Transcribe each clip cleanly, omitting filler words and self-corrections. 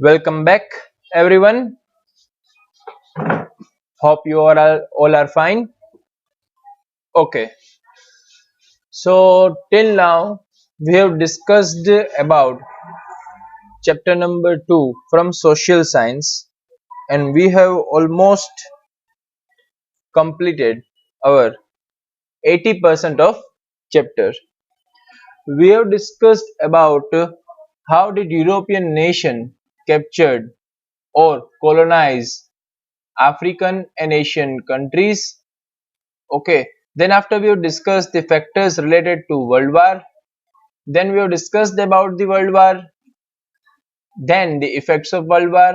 Welcome back, everyone. Hope you all are fine. Okay, so till now we have discussed about chapter number 2 from social science, and we have almost completed our 80% of chapter. We have discussed about how did European nation captured or colonize African and Asian countries. Okay, then after we have discussed the factors related to World War, then we have discussed about the World War, then the effects of World War.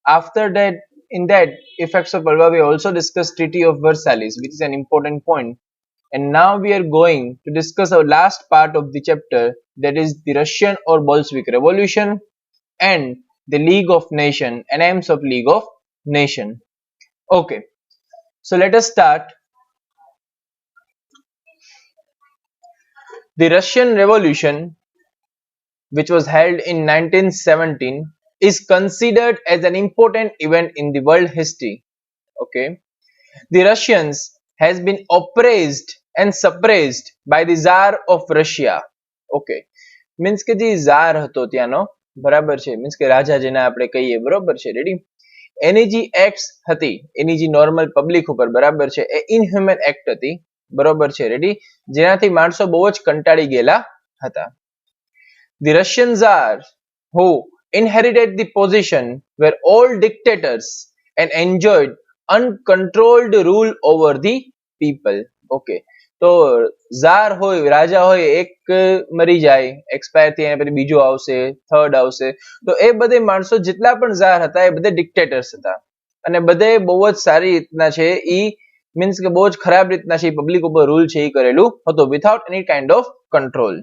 After that, in that effects of World War, we also discussed Treaty of Versailles, which is an important point. And now we are going to discuss our last part of the chapter, that is the Russian or Bolshevik Revolution and the League of Nations, aims of League of Nations. Okay, so let us start. The Russian Revolution, which was held in 1917, is considered as an important event in the world history. Okay, the Russians has been oppressed and suppressed by the Tsar of Russia. Okay, means કે જે ઝાર હતો ત્યાંનો, બરાબર છે, means કે રાજા જેને આપણે કહીએ, બરોબર છે, રેડી. એની જે એક્ટ્સ હતી, એની જે નોર્મલ પબ્લિક ઉપર, બરાબર છે, એ ઇનહ્યુમન એક્ટ હતી, બરોબર છે, રેડી, જેનાથી માણસો બહુ જ કંટાળી ગયેલા હતા. The Russian Tsar, who inherited the position, were all dictators and enjoyed uncontrolled rule over the people. Okay, તો ઝાર હોય, રાજા હોય, એક મરી જાય, એક્સપાયર થઈ, પછી બીજો આવશે, થર્ડ આવશે, તો એ બધે માણસો જેટલા પણ ઝાર હતા એ બધે ડિક્ટેટર્સ હતા અને બધે બહુ જ સારી રીતના છે ઈ મીન્સ કે બહુ જ ખરાબ રીતના છે પબ્લિક ઉપર રૂલ છે ઈ કરેલું હતું without any kind of control.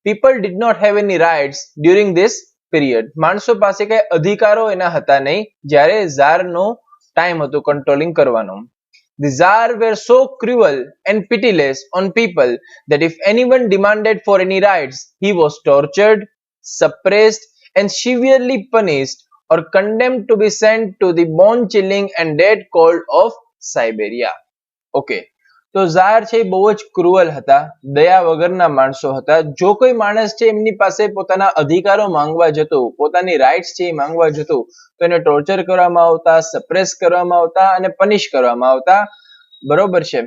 People did not have any rights during this period. માણસો પાસે કઈ અધિકારો એના હતા નહીં જ્યારે ઝારનો ટાઈમ હતો કંટ્રોલિંગ કરવાનો. The Tsar were so cruel and pitiless on people that if anyone demanded for any rights, he was tortured, suppressed, and severely punished or condemned to be sent to the bone-chilling and dead cold of Siberia. Okay. તો ઝાર છે બહુ જ cruel હતા, દયા વગરના માણસો હતા. જો કોઈ માણસ છે એમની પાસે પોતાના અધિકારો માંગવા જતો, પોતાની રાઇટ્સ છે એ માંગવા જતો, તો એને ટોર્ચર કરવામાં આવતા, સપ્રેસ કરવામાં આવતા અને પનિશ કરવામાં આવતા, બરોબર છે.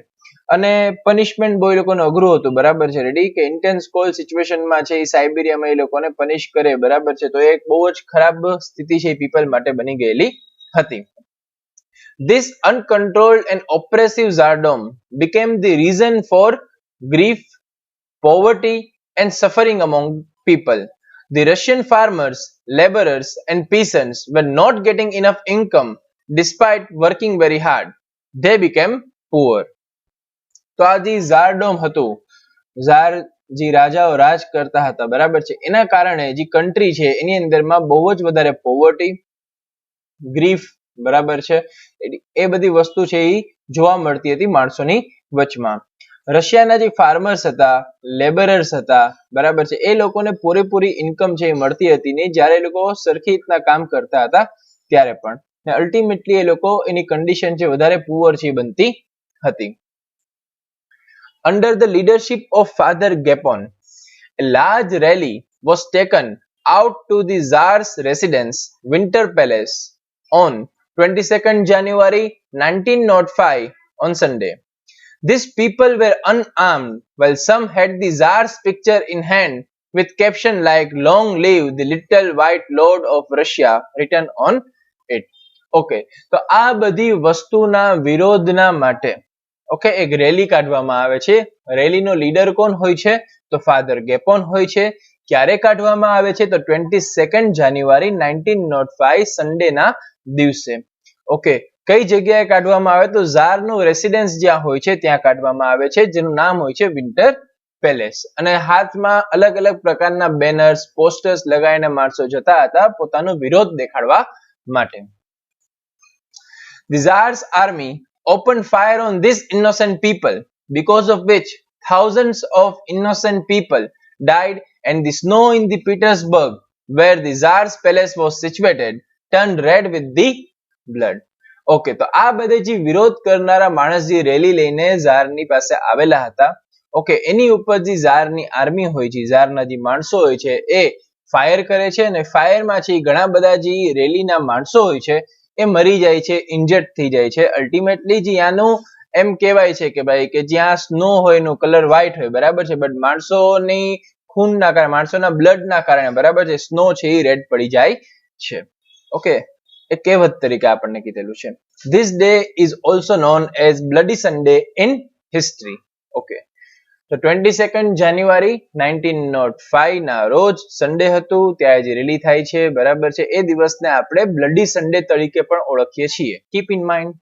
અને પનિશમેન્ટ બહુ એ લોકોને અઘરું હતું, બરાબર છે, રેડી, કે ઇન્ટેન્સ કોલ્ડ સિચ્યુએશનમાં છે એ સાઇબેરિયામાં એ લોકોને પનિશ કરે, બરાબર છે. તો એક બહુ જ ખરાબ સ્થિતિ છે એ પીપલ માટે બની ગયેલી હતી. This uncontrolled and oppressive tsardom became the reason for grief, poverty, and suffering among people. The Russian farmers, laborers, and peasants were not getting enough income despite working very hard. They became poor. તો આ જે ઝારડોમ હતું, ઝાર જે રાજાઓ રાજ કરતા હતા, બરાબર છે, એના કારણે જે કન્ટ્રી છે એની અંદરમાં બહુ જ વધારે પોવર્ટી, ગ્રીફ, બરાબર છે, એ બધી વસ્તુ છે એ જોવા મળતી હતી માણસોની વચમાં. રશિયાના જે ફાર્મર્સ હતા, લેબરર્સ હતા, બરાબર છે, એ લોકોને પૂરેપૂરી ઇન્કમ છે એ મળતી હતી નહીં જ્યારે એ લોકો સરખી રીતના કામ કરતા હતા ત્યારે પણ. ને અલ્ટિમેટલી એ લોકો એની કન્ડિશન છે વધારે પુઅર છે બનતી હતી. Under the leadership of Father Gapon, a large rally was taken out to the Tsar's residence, Winter Palace, on 22nd January 1905 on Sunday. These people were unarmed while some had the Tsar's picture in hand with caption like "Long live the little white lord of Russia" written on it. Okay, તો આ બધી વસ્તુના વિરોધના માટે okay એક rally કાઢવામાં આવે છે. રેલીનો લીડર કોણ હોય છે? તો ફાધર ગેપોન હોય છે. ક્યારે કાઢવામાં આવે છે? તો 22nd જાન્યુઆરી 1905 સન્ડેના દિવસે. ઓકે, કઈ જગ્યાએ કાઢવામાં આવે? તો ઝારનું રેસિડેન્સ જ્યાં હોય છે ત્યાં કાઢવામાં આવે છે, જેનું નામ હોય છે વિન્ટર પેલેસ. અને હાથમાં અલગ અલગ પ્રકારના બેનર્સ, પોસ્ટર્સ લગાવીને માણસો જતા હતા પોતાનો વિરોધ દેખાડવા માટે. The Tsar's army opened fire on these innocent people, because of which thousands of innocent people died, and the snow in the Petersburg where the Tsar's palace was situated, turned red with the blood. Okay, તો આ બધે જે વિરોધ કરનારા માણસ જે rally લઈને ઝારની પાસે આવેલા હતા, ઓકે, એની ઉપર જે ઝારની આર્મી હોય છે, ઝારના જે માણસો હોય છે, એ ફાયર કરે છે અને ફાયરમાં છે ઘણા બધા જે રેલીના માણસો હોય છે એ મરી જાય છે, ઇન્જર્ડ થઈ જાય છે. અલ્ટિમેટલી જે આનું એમ કહેવાય છે કે ભાઈ કે જ્યાં સ્નો હોય એનો કલર વ્હાઇટ હોય, બરાબર છે, બટ માણસોની ખૂનના કારણે, માણસોના બ્લડના કારણે, બરાબર છે, સ્નો છે એ રેડ પડી જાય છે. ઓકે, એ કહેવત તરીકે આપણને કીધેલું છે. This day is also known as Bloody Sunday in history. Okay. તો 22nd જાન્યુઆરી 1905 ના રોજ સન્ડે હતું, ત્યારે જે રેલી થાય છે, બરાબર છે, એ દિવસને આપણે બ્લડી સન્ડે તરીકે પણ ઓળખીએ છીએ. Keep in mind.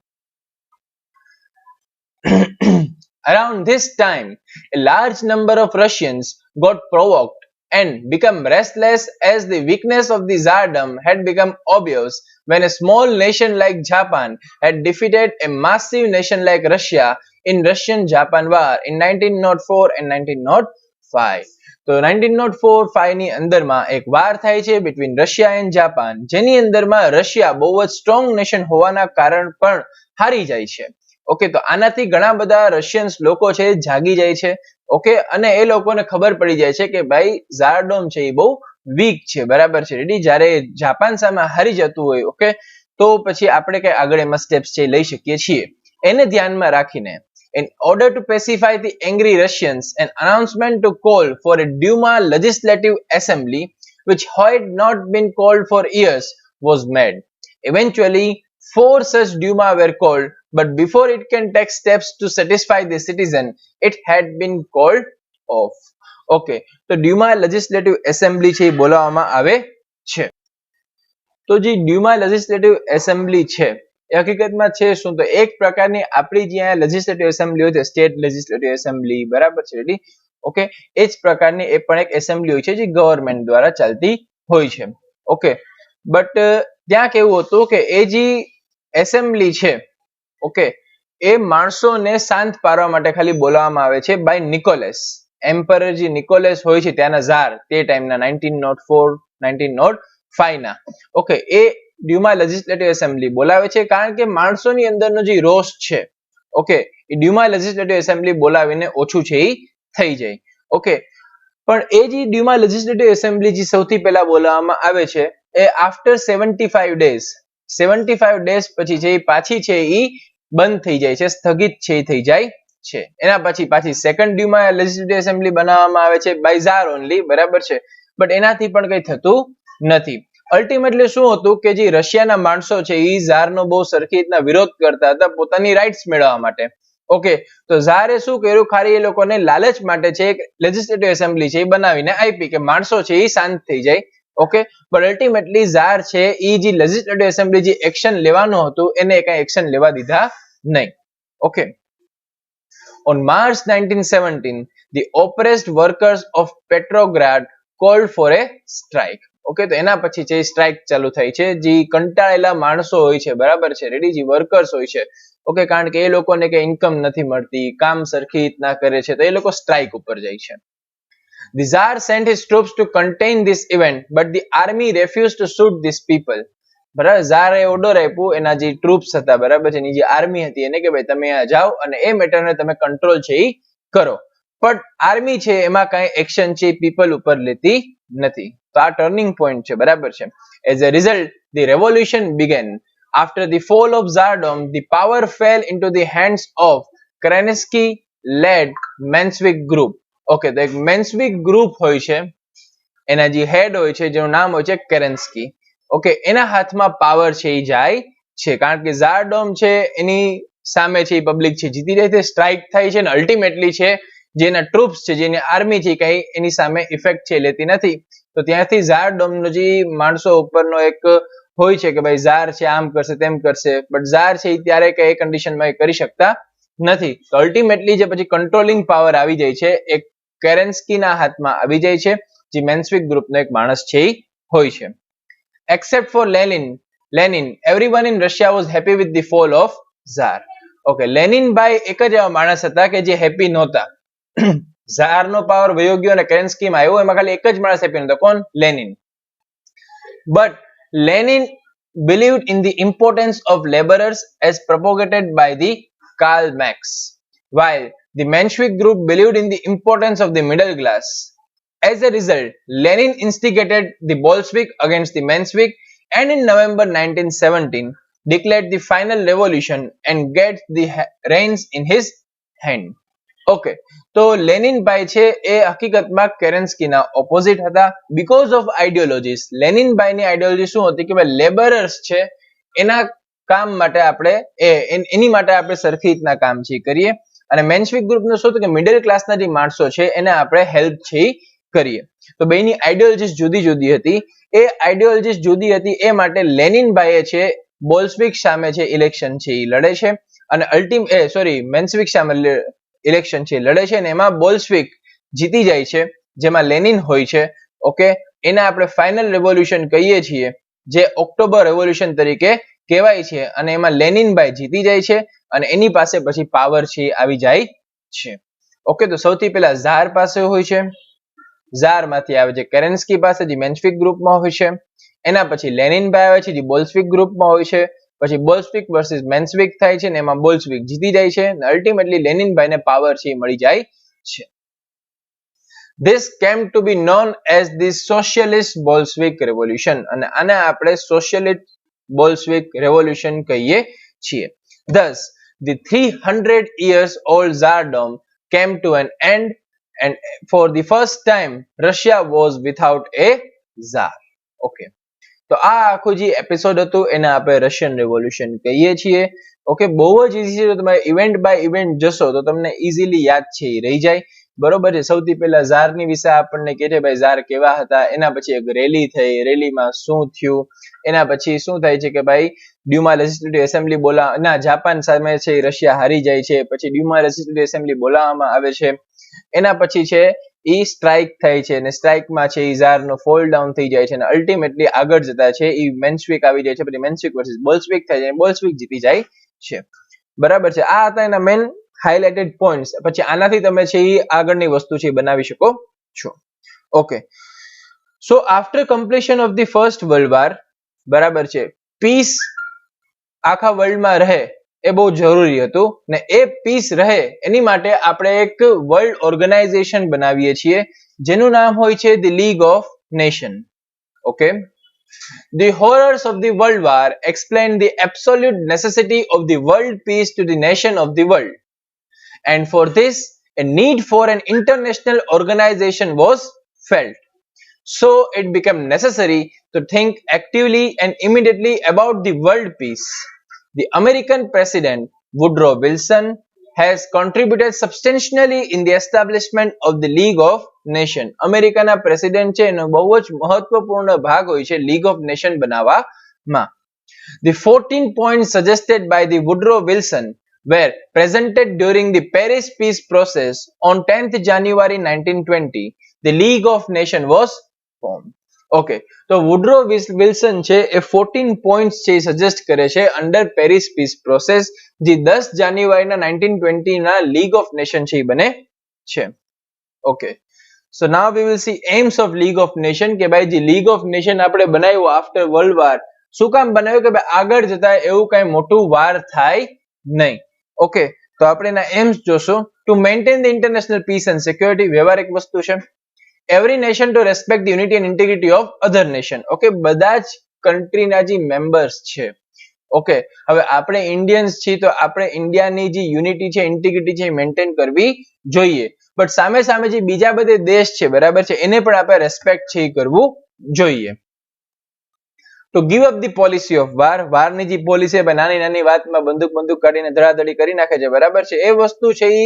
Around this time, a large number of Russians got provoked and become restless as the weakness of the Tsardom had become obvious when a small nation like Japan had defeated a massive nation like Russia in Russian-Japan War in 1904 and 1905. તો 1904-5 ની અંદરમાં એક વાર થાય છે between Russia and Japan, જેની અંદરમાં Russia બહુ જ સ્ટ્રોંગ નેશન હોવાના કારણ પણ હારી જાય છે. ઓકે, તો આનાથી ઘણા બધા રશિયન્સ લોકો છે જાગી જાય છે. ઓકે, અને એ લોકોને ખબર પડી જાય છે કે ભાઈ ઝારડોમ છે એ બહુ વીક છે, બરાબર છે, રેડી. જ્યારે જાપાન સામે હારી જતું હોય, ઓકે, તો પછી આપણે કઈ આગળ એમાં સ્ટેપ્સ છે લઈ શકીએ છીએ. એને ધ્યાનમાં રાખીને, in order to pacify the angry Russians, an announcement to call for a Duma legislative assembly, which had not been called for years, was made. Eventually, 4 such Duma were called, but before it can take steps to satisfy the citizen, it had been called off. Okay, તો ડ્યુમા legislative assembly છે એ બોલાવવામાં આવે છે. તો જે ડ્યુમા legislative assembly છે એ હકીકતમાં છે શું? તો એક પ્રકારની આપણી જ્યાં લેજિસ્લેટિવ એસેમ્બલી હોય છે, સ્ટેટ લેજિસ્લેટિવ એસેમ્બલી, બરાબર છે, રેડી. ઓકે, એ જ પ્રકારની એ પણ એક એસેમ્બલી હોય છે જે ગવર્મેન્ટ દ્વારા ચાલતી હોય છે. ઓકે, બટ ત્યાં કેવું હતું કે એ જે એસેમ્બલી છે, ઓકે, એ માણસોને શાંત પાડવા માટે ખાલી બોલાવવામાં આવે છે બાય નિકોલેસ. એમ્પરર જે નિકોલેસ હોય છે ત્યાંના ઝાર, તે ટાઈમના 1904-1905 ના, ઓકે, એ ડ્યુમા લેજિસ્લેટિવ એસેમ્બલી બોલાવે છે કારણ કે માણસોની અંદરનો જે રોષ છે, ઓકે, એ ડ્યુમા લેજિસ્લેટિવ એસેમ્બલી બોલાવીને ઓછું છે એ થઈ જાય. ઓકે, પણ એ જે ડ્યુમા લેજિસ્લેટિવ એસેમ્બલી જે સૌથી પહેલા બોલાવવામાં આવે છે એ આફ્ટર 75 ડેઝ, 75 ડેઝ પછી છે એ પાછી છે એ બંધ થઈ જાય છે, સ્થગિત છે એ થઈ જાય છે. એના પછી પાછી સેકન્ડ ડ્યુમા લેજિસ્લેટિવ એસેમ્બલી બનાવવામાં આવે છે બાય ઝાર ઓનલી, બરાબર છે, બટ એનાથી પણ કંઈ થતું નથી. અલ્ટિમેટલી શું હતું કે જે રશિયાના માણસો છે એ ઝારનો બહુ સરખી રીતના વિરોધ કરતા હતા પોતાની રાઇટ્સ મેળવવા માટે. ઓકે, તો ઝારે શું કર્યું, ખાલી એ લોકોને લાલચ માટે છે એક લેજિસ્લેટિવ એસેમ્બલી છે એ બનાવીને આપી કે માણસો છે એ શાંત થઈ જાય. ઓકે, બટ અલ્ટિમેટલી ઝાર છે એ જે લેજિસ્લેટિવ એસેમ્બલી જે એક્શન લેવાનું હતું એને કઈ એક્શન લેવા દીધા નહીં. Okay, on March 1917, the oppressed workers of Petrograd called for a strike. Okay, તો એના પછી જે સ્ટ્રાઇક ચાલુ થઈ છે, જે કંટાળેલા માણસો હોય છે, બરાબર છે, રેડી, જે વર્કર્સ હોય છે, ઓકે, કારણ કે એ લોકોને કઈ ઇન્કમ નથી મળતી, કામ સરખી રીતના કરે છે, તો એ લોકો સ્ટ્રાઇક ઉપર જાય છે. The Tsar sent his troops to contain this event, but the army refused to shoot these people. બરાબર, ઝારે ઓર્ડર આપ્યું એના જે ટ્રુપ્સ હતા, બરાબર છે, એની જે આર્મી હતી એને કે ભાઈ તમે આ જાઓ અને એ મેટરને તમે કંટ્રોલ છે એ કરો, પણ આર્મી છે એમાં કઈ એક્શન છે પીપલ ઉપર લેતી નથી. તો આ ટર્નિંગ પોઈન્ટ છે, બરાબર છે. As a result, the revolution began. After the fall of Tsardom, the power fell into the hands of Kerensky-led Menshevik group. Okay, તો એક મેન્સવિક ગ્રુપ હોય છે, એના જે હેડ હોય છે જેનું નામ હોય છે કેરેન્સ્કી. ઓકે, એના હાથમાં પાવર છે એ જાય છે કારણ કે ઝારડોમ છે એની સામે છે એ પબ્લિક છે જીતી જાય છે, સ્ટ્રાઇક થાય છે, અને અલ્ટિમેટલી છે જેના ટ્રુપ્સ છે, જેની આર્મી છે, કઈ એની સામે ઇફેક્ટ છે લેતી નથી. તો ત્યાંથી ઝારડોમનો જે માણસો ઉપરનો એક હોય છે કે ભાઈ ઝાર છે આમ કરશે તેમ કરશે, બટ ઝાર છે એ ત્યારે કઈ કન્ડિશનમાં કરી શકતા નથી. તો અલ્ટિમેટલી જે પછી કંટ્રોલિંગ પાવર આવી જાય છે એક કેરેન્સ્કીના હાથમાં આવી જાય છે, જે મેન્સવિક ગ્રુપનો એક માણસ છે એ હોય છે. Except for Lenin, everyone in Russia was happy with the fall of Tsar. Okay, Lenin ભાઈ એક જ એવા માણસ હતા કે જે હેપી નહોતા. ઝારનો પાવર વયો ગયો અને કેરેન્સ્કીમાં આવ્યો, એમાં ખાલી એક જ માણસ હેપી નહોતો. કોણ? Lenin. but Lenin believed in the importance of laborers as propagated by the Karl Marx, while the Menshevik group believed in the importance of the middle class. As a result, Lenin instigated the Bolshevik against the Menshevik and in November 1917 declared the final revolution and get the reins in his hand. Okay, તો Lenin ભાઈ છે એ હકીકતમાં કેરેન્સ્કીના opposite હતા because of આઈડિયોલોજીસ. Lenin ભાઈની ideology શું હતી કે ભાઈ લેબરર્સ છે એના કામ માટે આપણે એની માટે આપણે સરખી રીતના કામ છે કરીએ, અને મેન્શવિક ગ્રુપનું શું હતું કે મિડલ ક્લાસના જે માણસો છે એને આપણે હેલ્પ છે કરીએ. તો બેની આઈડિયોલોજીસ જુદી જુદી હતી. એ આઈડિયોલોજીસ જુદી હતી એ માટે લેનિન ભાઈએ છે બોલ્શવિક સામે છે ઇલેક્શન છે એ લડે છે, અને મેન્શવિક સામે ઇલેક્શન છે લડે છે, અને એમાં બોલ્શવિક જીતી જાય છે જેમાં લેનિન હોય છે. ઓકે, એને આપણે ફાઇનલ રેવોલ્યુશન કહીએ છીએ જે ઓક્ટોબર રેવોલ્યુશન તરીકે કહેવાય છે, અને એમાં લેનિન ભાઈ જીતી જાય છે અને એની પાસે પછી પાવર છે આવી જાય છે. ઓકે, તો સૌથી પહેલા ઝાર પાસે હોય છે, ઝાર માંથી આવે છે કેરેન્સ્કી પાસે જે મેન્શવિક ગ્રુપમાં હોય છે, એના પછી લેનિન ભાઈ આવે છે જે બોલ્શવિક ગ્રુપમાં હોય છે, પછી બોલ્શવિક વર્સિસ મેન્શવિક થાય છે ને એમાં બોલ્શવિક જીતી જાય છે અને અલ્ટિમેટલી લેનિન ભાઈને પાવર છે મળી જાય છે. This came to be known as the socialist Bolshevik revolution, અને આને આપણે socialist Bolshevik revolution કહીએ છીએ. Thus the 300 years old Tsardom came to an end, and for the first time Russia was without a Tsar. Okay, તો આ આખું જે episode હતું એને આપણે રશિયન રેવોલ્યુશન કહીએ છીએ. ઓકે, બહુ જ ઈઝી છે. તમે ઇવેન્ટ બાય ઇવેન્ટ જશો તો તમને ઈઝીલી યાદ છે એ રહી જાય. બરોબર છે. સૌથી પહેલા ઝારની વિશે આપણને કહે છે ભાઈ ઝાર કેવા હતા, એના પછી એક રેલી થઈ, રેલીમાં શું થયું, એના પછી શું થાય છે કે ભાઈ ડ્યુમા લેજિસ્લેટિવ એસેમ્બલી જાપાન સામે છે રશિયા હારી જાય છે, પછી ડ્યુમા લેજિસ્લેટિવ એસેમ્બલી બોલાવવામાં આવે છે, એના પછી છે ઈ સ્ટ્રાઇક થાય છે અને સ્ટ્રાઇકમાં છે ઈ ઝારનો ફોલ ડાઉન થઈ જાય છે અને અલ્ટિમેટલી આગળ જતા છે ઈ મેન્શવિક આવી જાય છે, પછી મેન્શવિક વર્સિસ બોલ્શવિક થાય છે, બોલ્શવિક જીતી જાય છે. બરાબર છે. આ હતા એના મેન હાઇલાઇટેડ પોઈન્ટ્સ. પછી આનાથી તમે છે ઈ આગળની વસ્તુ છે બનાવી શકો છો. Okay, so after completion of the first world war, બરાબર છે, પીસ આખા વર્લ્ડમાં રહે એ બહુ જરૂરી હતું ને એ પીસ રહે એની માટે આપણે એક વર્લ્ડ ઓર્ગેનાઇઝેશન બનાવીએ છીએ જેનું નામ હોય છે the league of nation. Okay, the horrors of the world war explained the absolute necessity of the world peace to the nation of the world, and for this a need for an international organization was felt. So it became necessary to think actively and immediately about the world peace. The American President Woodrow Wilson has contributed substantially in the establishment of the League of Nations. અમેરિકાના president છે એનો બહુ જ મહત્વપૂર્ણ ભાગ હોય છે league of nation બનાવવામાં. The 14 points suggested by the Woodrow Wilson were presented during the Paris peace process on 10th January 1920. The League of Nations was formed. Okay, તો વુડરો વિલ્સન છે એ 14 પોઈન્ટ્સ છે સજેસ્ટ કરે છે અંડર પેરિસ પીસ પ્રોસેસ, જે 10 જાન્યુઆરીના 1920 ના league of nation છે બને છે. Okay, so now we will see aims of league of nation, કે ભાઈ જે લીગ ઓફ નેશન આપણે બનાવ્યું આફ્ટર વર્લ્ડ વોર, શું કામ બનાવ્યું કે ભાઈ આગળ જતા એવું કઈ મોટું વાર થાય નહીં. ઓકે, તો આપણે એના એમ્સ જોશું. To maintain the international peace and security, વ્યવહારિક વસ્તુ છે. Every nation to respect the unity and integrity of other nation. Okay, બધા જ કન્ટ્રીના જે મેમ્બર્સ છે. ઓકે, હવે આપણે ઇન્ડિયન્સ છીએ તો આપણે ઇન્ડિયાની જે યુનિટી છે, ઇન્ટિગ્રિટી છે મેન્ટેન કરવી જોઈએ, બટ સામે સામે જે બીજા બધે દેશ છે, બરાબર છે, એને પણ આપણે રેસ્પેક્ટ છે એ કરવું જોઈએ. To give up the policy of war, વારની જે પોલિસી છે નાની નાની વાતમાં બંદૂક કાઢીને ધડાધડી કરી નાખે છે, બરાબર છે, એ વસ્તુ છે એ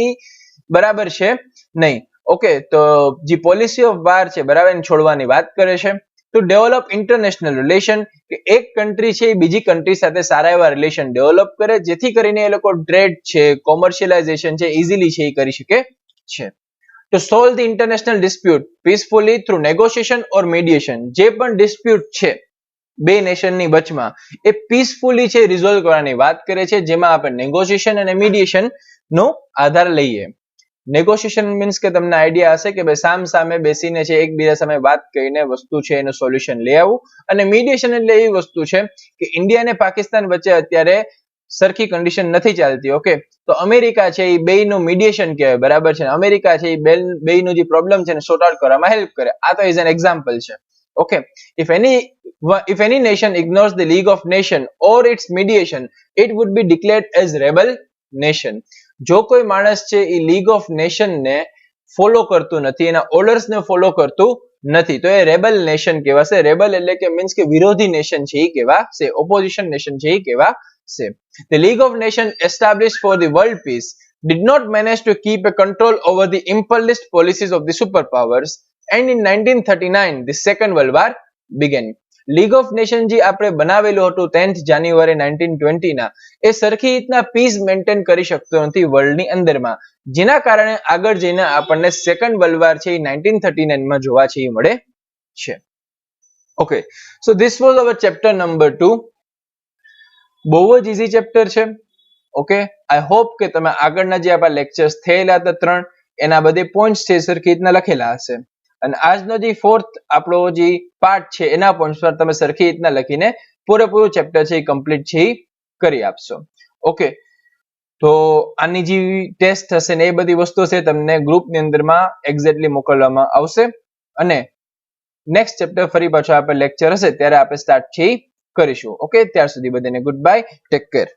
બરાબર છે નહીં. ઓકે, તો જે પોલિસી ઓફ વાર છે બરાબર એને છોડવાની વાત કરે છે. ટુ ડેવલપ ઇન્ટરનેશનલ રિલેશન, કે એક કન્ટ્રી છે એ બીજી કન્ટ્રી સાથે સારા એવા રિલેશન ડેવલપ કરે જેથી કરીને એ લોકો ટ્રેડ છે, કોમર્શિયલાઇઝેશન છે ઇઝીલી છે એ કરી શકે છે. To solve the international dispute peacefully through negotiation or mediation, જે પણ ડિસ્પ્યુટ છે બે નેશનની વચમાં એ પીસફુલી છે રિઝોલ્વ કરવાની વાત કરે છે, જેમાં આપણે નેગોશિએશન અને મીડિયેશન નો આધાર લઈએ. નેગોશિએશન મીન્સ કે તમને આઈડિયા હશે કે ભાઈ સામ સામે બેસીને છે એકબીજા સામે વાત કરીને વસ્તુ છે એનું સોલ્યુશન લઈ આવવું. અને મીડિયેશન એટલે એવી વસ્તુ છે કે ઇન્ડિયા અને પાકિસ્તાન વચ્ચે અત્યારે સરખી કન્ડિશન નથી ચાલતી. ઓકે, તો અમેરિકા છે એ બેયનું મીડિયેશન કહેવાય, બરાબર છે. અમેરિકા છે એ બેયનું જે પ્રોબ્લેમ છે ને સોર્ટ આઉટ કરવામાં હેલ્પ કરે. આ તો ઇઝ એન એક્ઝામ્પલ છે. Okay, if any nation ignores the League of Nations or its mediation, it would be declared as rebel nation. જો કોઈ માણસ છે એ લીગ ઓફ નેશન ને ફોલો કરતું નથી, એના ઓર્ડર્સ ને ફોલો કરતું નથી, તો એ રેબલ નેશન કહેવાશે. રેબલ એટલે કે મીન્સ કે વિરોધી નેશન છે એ કહેવાશે, ઓપોઝિશન નેશન છે એ કહેવાશે. The League of Nations established for the world peace did not manage to keep a control over the imperialist policies of the superpowers. And in 1939 the second world war began. League of nation જે આપણે બનાવેલું હતું 10th જાન્યુઆરી 1920 ના, એ સરખી રીતના piece maintain કરી શકતો નથી વર્લ્ડની અંદરમાં, જેના કારણે આગળ જઈને આપણને સેકન્ડ વર્લ્ડ વોર છે એ 1939 માં જોવા છે એ મળે છે. Okay, so this was hour chapter number 2. બહુ જ ઇઝી ચેપ્ટર છે. ઓકે, આઈ હોપ કે તમે આગળના જે આપણા લેક્ચર્સ થયેલા હતા 3, એના બધે પોઈન્ટ્સ છે સરખી રીતના લખેલા હશે. અને આજનો જે ફોર્થ આપણો જે પાર્ટ છે એના પોઈન્ટ્સ પર તમે સરખી રીતના લખીને પૂરેપૂરું ચેપ્ટર છે એ કમ્પ્લીટ છે એ કરી આપશો. ઓકે, તો આની જે ટેસ્ટ હશે ને એ બધી વસ્તુ છે તમને ગ્રુપની અંદરમાં એક્ઝેક્ટલી મોકલવામાં આવશે. અને નેક્સ્ટ ચેપ્ટર ફરી પાછો આપણે લેક્ચર હશે ત્યારે આપણે સ્ટાર્ટ છે કરીશું. ઓકે, ત્યાર સુધી બધાને ગુડ બાય, ટેક કેર.